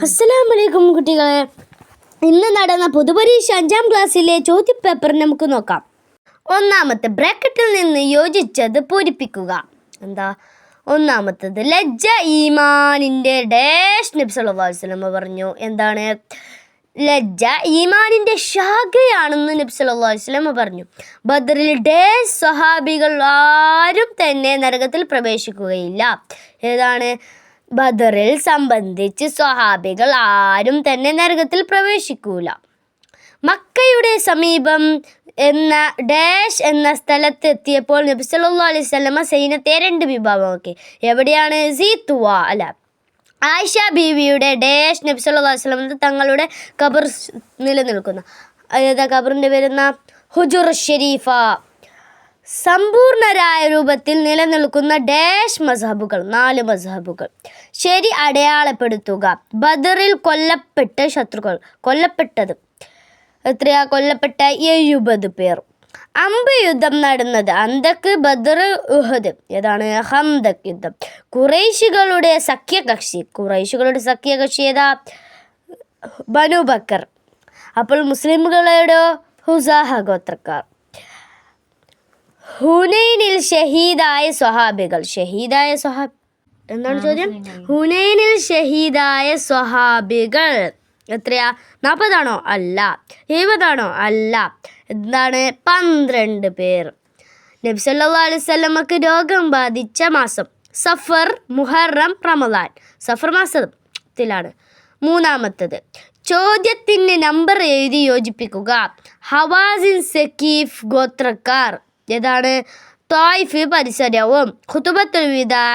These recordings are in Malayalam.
അസ്സലാമലൈക്കും കുട്ടികളെ, ഇന്ന് നടന്ന പൊതുപരീക്ഷ 5ാം ക്ലാസ്സിലെ ചോദ്യപേപ്പർ നമുക്ക് നോക്കാം. ഒന്നാമത്തെ ബ്രാക്കറ്റിൽ നിന്ന് യോജിച്ചത് പൂരിപ്പിക്കുക. ഒന്നാമത്തത് ലജ്ജ ഈമാനിൻ്റെ ഡാഷ് നബി സല്ലല്ലാഹു അലൈഹി വസല്ലം പറഞ്ഞു. എന്താണ്? ലജ്ജ ഈമാനിൻ്റെ ശാഖയാണെന്ന് നബി സല്ലല്ലാഹു അലൈഹി വസല്ലം പറഞ്ഞു. ബദറിൽ ഡാഷ് സ്വഹാബികൾ ആരും തന്നെ നരകത്തിൽ പ്രവേശിക്കുകയില്ല. ഏതാണ്? ബദറിൽ സംബന്ധിച്ച് സ്വഹാബികൾ ആരും തന്നെ നരകത്തിൽ പ്രവേശിക്കൂല. മക്കയുടെ സമീപം എന്ന ഡാഷ് എന്ന സ്ഥലത്തെത്തിയപ്പോൾ നബി സല്ലല്ലാഹു അലൈഹി വസല്ലം സൈന്യത്തെ 2 വിഭാഗമാക്കി. എവിടെയാണ്? സീത്തുവ അല്ല ആയിഷ ബീവിയുടെ ഡാഷ് നബി സല്ലല്ലാഹു അലൈഹി വസല്ലം തങ്ങളുടെ ഖബർ നിലനിൽക്കുന്ന ഖബറിൻ്റെ വരുന്ന ഹുജുർ ഷരീഫ സമ്പൂർണരായ രൂപത്തിൽ നിലനിൽക്കുന്ന ഡാഷ് മസ്ഹബുകൾ 4 മസ്ഹബുകൾ. ശരി അടയാളപ്പെടുത്തുക. ബദറിൽ കൊല്ലപ്പെട്ട ശത്രുക്കൾ കൊല്ലപ്പെട്ടത് എത്രയാ? കൊല്ലപ്പെട്ട 70 പേർ. അമ്പ് യുദ്ധം നടന്നത് അന്തക്ക്, ബദർ, ഉഹദ്. ഏതാണ്? ഹന്തക് യുദ്ധം. ഖുറൈശികളുടെ സഖ്യകക്ഷി ഏതാ? ബനു ബക്കർ. അപ്പോൾ മുസ്ലിമുകളുടെ ഹുസാഹ ഗോത്രക്കാർ. ഹുനൈനിൽ ഷഹീദായ സ്വഹാബികൾ. എന്താണ് ചോദ്യം? ഹുനൈനിൽ ഷഹീദായ സ്വഹാബികൾ എത്രയാ? 40 ആണോ? അല്ല. 70 ആണോ? അല്ല. എന്താണ്? 12 പേർ. നബി സല്ലല്ലാഹു അലൈഹി വസല്ലമക്ക് രോഗം ബാധിച്ച മാസം സഫർ, മുഹറം, റമദാൻ. സഫർ മാസത്തിലാണ്. മൂന്നാമത്തത് ചോദ്യത്തിന് നമ്പർ എഴുതി യോജിപ്പിക്കുക. ഹവാസിൻ സഖീഫ് ഗോത്രക്കാർ. ഏതാണ്? ത്വായിഫ് പരിസരവും. ഖുതുബത്തുൽ വിദാ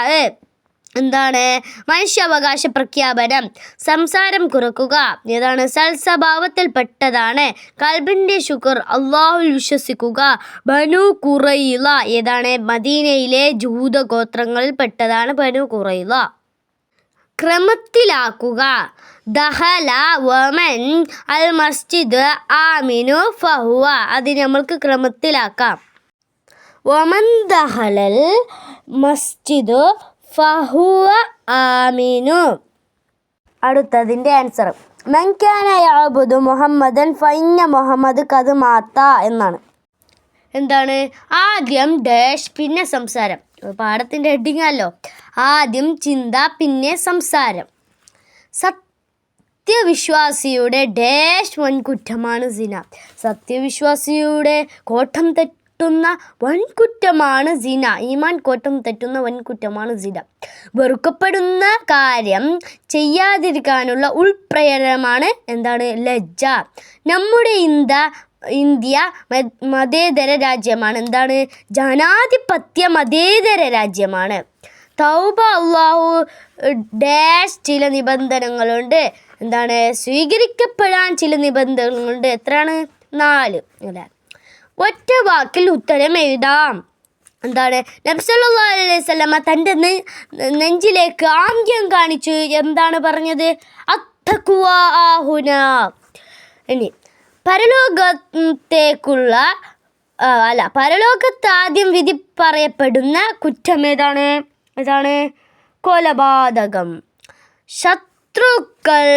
എന്താണ്? മനുഷ്യാവകാശ പ്രഖ്യാപനം. സംസാരം കുറക്കുക. ഏതാണ്? സൽസ്വഭാവത്തിൽപ്പെട്ടതാണ്. കൽബിൻ്റെ ശുക്ർ. അള്ളാഹുൽ വിശ്വസിക്കുക. ബനു ഖുറൈള. ഏതാണ്? മദീനയിലെ ജൂത ഗോത്രങ്ങളിൽപ്പെട്ടതാണ് ബനു ഖുറൈള. ക്രമത്തിലാക്കുക. ദഹല വമൻ അൽ മസ്ജിദ് ആമിനു ഫഹുവ. അതിന് നമ്മൾക്ക് ക്രമത്തിലാക്കാം. വമൻ ദഹലൽ മസ്ജിദ് ഫഹുവ ആമിനു. അടുത്തതിൻ്റെ ആൻസർ മൻ കാന യഅബുദു മുഹമ്മദൻ ഫഇന്ന മുഹമ്മദ് ഖദ് മാത എന്നാണ്. എന്താണ്? ആദ്യം ഡാഷ് പിന്നെ സംസാരം. പാഠത്തിൻ്റെ ഹെഡിങ് അല്ലോ. ആദ്യം ചിന്ത പിന്നെ സംസാരം. സത്യവിശ്വാസിയുടെ ഡാഷ് വൻകുറ്റമാണ് സിന. സത്യവിശ്വാസിയുടെ കോട്ടം തെറ്റുന്ന വൻകുറ്റമാണ് സിന. ഈമാൻ കോട്ടം തെറ്റുന്ന വൻകുറ്റമാണ് സിന. വെറുക്കപ്പെടുന്ന കാര്യം ചെയ്യാതിരിക്കാനുള്ള ഉൾപ്രേരണമാണ് എന്താണ്? ലജ്ജ. നമ്മുടെ ഇന്ത്യ മതേതര രാജ്യമാണ്. എന്താണ്? ജനാധിപത്യ മതേതര രാജ്യമാണ്. തൗബ അള്ളാഹു ഡാഷ് ചില നിബന്ധനകളുണ്ട്. എന്താണ്? സ്വീകരിക്കപ്പെടാൻ ചില നിബന്ധനകളുണ്ട്. എത്രയാണ്? 4 അല്ലേ? ഒറ്റ വാക്കിൽ ഉത്തരം എഴുതാം. എന്താണ്? നബി സല്ലല്ലാഹു അലൈഹി വസല്ലമ തൻ്റെ നെഞ്ചിലേക്ക് ആംഗ്യം കാണിച്ചു. എന്താണ് പറഞ്ഞത്? അത്തഖ്വ ആഹുന. ഇനി പരലോകത്ത് ആദ്യം വിധി പറയപ്പെടുന്ന കുറ്റം ഏതാണ്? കൊലപാതകം. ശത്രുക്കൾ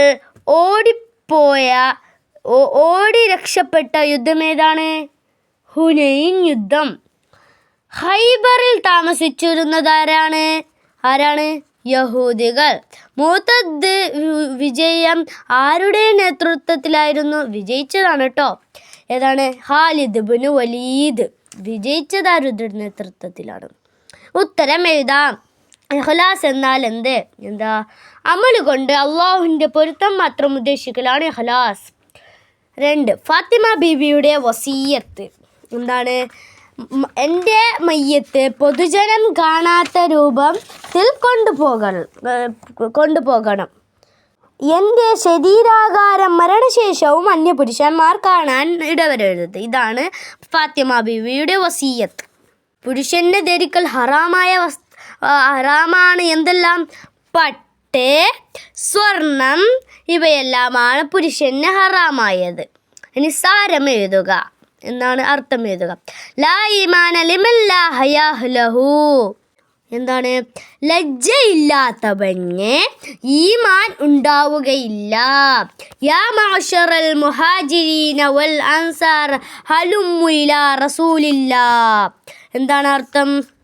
ഓടി രക്ഷപ്പെട്ട യുദ്ധം ഏതാണ്? ഹുനൈൻ യുദ്ധം. ഖൈബറിൽ താമസിച്ചിരുന്നത് ആരാണ്? യഹൂദികൾ. മുഅ്തദ് വിജയം ആരുടെ നേതൃത്വത്തിലായിരുന്നു? വിജയിച്ചതാണ് കേട്ടോ. ഏതാണ്? ഖാലിദ് ഇബ്നു വലീദ്. വിജയിച്ചത് ആരുടെ നേതൃത്വത്തിലാണ്? ഉത്തരം എഴുതാം. ഇഖ്ലാസ് എന്നാൽ എന്താ? അമല് കൊണ്ട് അള്ളാഹുവിൻ്റെ പൊരുത്തം മാത്രം ഉദ്ദേശിക്കലാണ് ഇഖ്ലാസ്. 2 ഫാത്തിമ ബീവിയുടെ വസിയ്യത്ത്. എന്താണ്? എൻ്റെ മയ്യത്ത് പൊതുജനം കാണാത്ത രൂപത്തിൽ കൊണ്ടുപോകണം. എൻ്റെ ശരീരാകാരം മരണശേഷവും അന്യപുരുഷന്മാർ കാണാൻ ഇടവരരുത്. ഇതാണ് ഫാത്തിമ ബീവിയുടെ വസിയ്യത്ത്. പുരുഷന് ധരിക്കൽ ഹറാമാണ്. എന്തെല്ലാം? പട്ട്, സ്വർണം ഇവയെല്ലാമാണ് പുരുഷന് ഹറാമായത്. ഇനി സാരം എഴുതുക. എന്നാണ് അർത്ഥം എഴുതുക. ലാ ഈമാന ലിമൻ ലാ ഹയാ ലഹു. എന്താണ്? ലജ്ജയില്ലാത്തവന് ഈമാൻ ഉണ്ടാവുകയില്ല. യാ മഅ്ശറൽ മുഹാജിരീന വൽ അൻസാർ ഹലുമ്മു ഇലാ റസൂലില്ലാ. എന്താണ് അർത്ഥം?